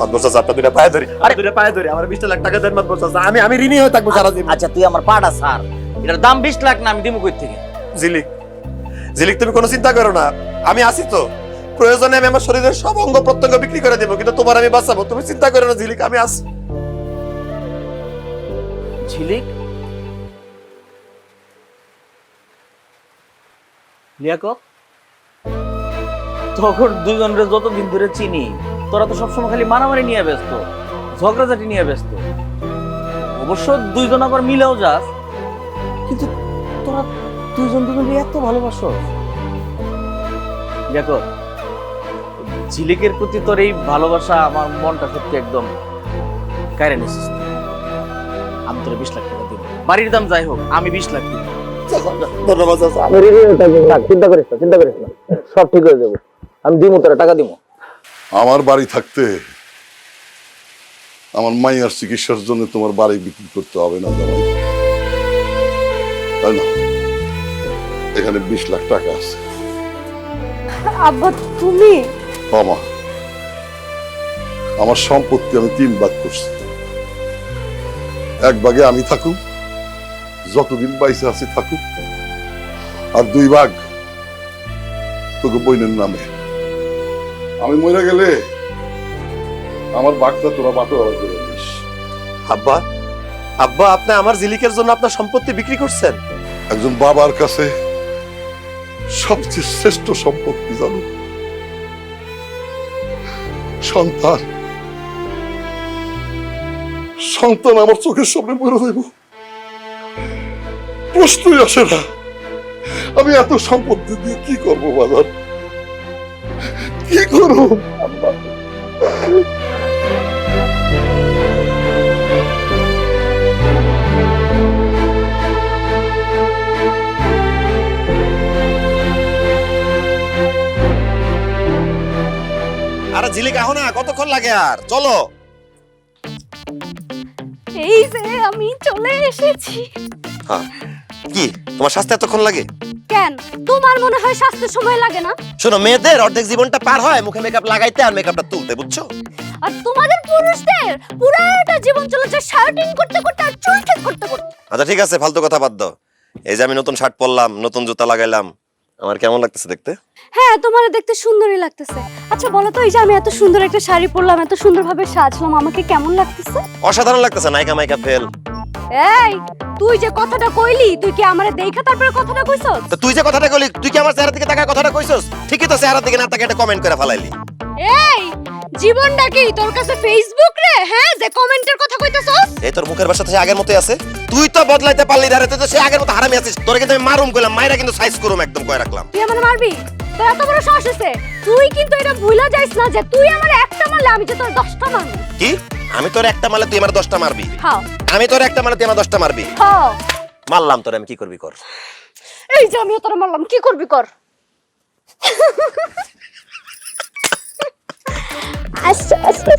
মাদবর স্যার, আপনার দুইটা পায়ে ধরি, আরে দুইটা পায়ে ধরি, আমার 20 লাখ টাকা দেন মাদবর স্যার। আমি ঋণী হয়ে থাকবো সারা জীবন। আচ্ছা, তুই আমার পাটা স্যার, এটার দাম 20 লাখ না, আমি দিব কই থেকে? ঝিলিক, ঝিলিক তুমি কোনো চিন্তা করো না, আমি আছি তো। প্রয়োজনে আমি আমার শরীরের সব অঙ্গ প্রত্যঙ্গ বিক্রি করে দেবো, কিন্তু তোমার আমি বাঁচাবো। তুমি চিন্তা করো না ঝিলিক, আমি আছি। ঝিলিক, লিয়াকত, তখন দুজনরে যতদিন ধরে চিনি তোরা তো সবসময় খালি মারামারি নিয়ে ব্যস্ত, ঝগড়াঝাটি নিয়ে ব্যস্ত। অবশ্য দুইজন আবার মিলেও যাস, কিন্তু তোরা দুইজন দুজনকে এত ভালোবাসো। দেখো ঝিলিকের প্রতি তোর এই ভালোবাসা আমার মনটা সত্যি একদম কায়রে নিছিস। আমি তোর 20 লাখ টাকা দিব, বাড়ির দাম যাই হোক আমি 20 লাখ দিব। ধন্যবাদ চাচা। আমি রেডি হয়ে থাকি, চিন্তা করিস না, সব ঠিক হয়ে যাবে। আমি দিমু, তোরা টাকা দিমু। আমার বাড়ি থাকতে আমার মাইয়ার চিকিৎসার জন্য তোমার বাড়ি বিক্রি করতে হবে না জামাই, তাই না? এখানে 20 লাখ টাকা আছে। আব্বা তুমি মামা, আমার সম্পত্তি আমি 3 ভাগ করছি। 1 ভাগে আমি থাকুক, যতদিন বাইসে আছি থাকুক, আর 2 ভাগ তোকে বইনের নামে। আমি মরে গেলে আমার ভাগটা তোরা বাটোয়ারা করে নিস। আব্বা, আব্বা আপনি আমার ঝিলিকের জন্য আপনার সম্পত্তি বিক্রি করছেন? একজন বাবার কাছে সবচেয়ে শ্রেষ্ঠ সম্পত্তি জানো সন্তান। সন্তান আমার চোখের সামনে মরে দেব, প্রশ্নই আসে না। আমি এত সম্পত্তি দিয়ে কি করবো বাজার, কি করবো? আরে ঝিলিক আহো না, কতক্ষণ লাগে আর? চলো। এই যে আমি চলে এসেছি। হ্যাঁ, কি তোমার স্বাস্থ্য এতক্ষণ লাগে? কেন তোমার মনে হয় স্বাস্থ্যের সময় লাগে না? শোনো, মেয়েদের অর্ধেক জীবনটা পার হয় মুখে মেকআপ লাগাইতে আর মেকআপটা তুলতে, বুঝছো? আর তোমাদের পুরুষদের পুরাটা জীবন চলে যায় শার্টিং করতে করতে আর চুল ঠিক করতে করতে। আচ্ছা ঠিক আছে, ফালতু কথা বাদ দাও। এই যে আমি নতুন শার্ট পরলাম, নতুন জুতা লাগাইলাম, আমার কেমন লাগতেছে দেখতে? হ্যাঁ, তোমারে দেখতে সুন্দরই লাগতেছে। আচ্ছা বলো তো, এই যে আমি এত সুন্দর একটা শাড়ি পরলাম, এত সুন্দরভাবে সাজলাম, আমাকে কেমন লাগতেছে? অসাধারণ লাগতেছে, নায়িকা মাইকা ফেল। এই তুই যে কথাটা কইলি, তুই কি আমারে দেখা তারপরে কথাটা কইছস? তো তুই যে কথাটা কইলি, তুই কি আমার চেহারা দিকে তাকায় কথাটা কইছস? ঠিকই তো, চেহারা দিকে না তাকায় একটা কমেন্ট করে ফেলাইলি। এই জীবনটা কি তোর কাছে ফেসবুক রে? হ্যাঁ, যে কমেন্টের কথা কইতাছস? এই তোর মুখের ভাষা তো সে আগের মতোই আছে। তুই তো বদলাইতে পারলি না রে, তুই তো সে আগের মতো হারামি আছিস। তোরে কিন্তু আমি মারুম কইলাম, মাইরা কিন্তু সাইজ করুম একদম কই রাখলাম। তুই আমারে মারবি? তোর এত বড় সাহস আছে? তুই কিন্তু এটা ভুলা যাইস না যে তুই আমারে একটা মারলে আমি যে তোর 10টা মারব। কি? আমি তোর একটা মারলে তুই আমার 10টা মারবি? হ্যাঁ। আমি তোর একটা মারলে তুই আমার 10টা মারবি? হ্যাঁ। মারলাম তোরে, আমি কি করবি কর। এই যে আমিও তোরে মারলাম, কি করবি কর। আচ্ছা আচ্ছা।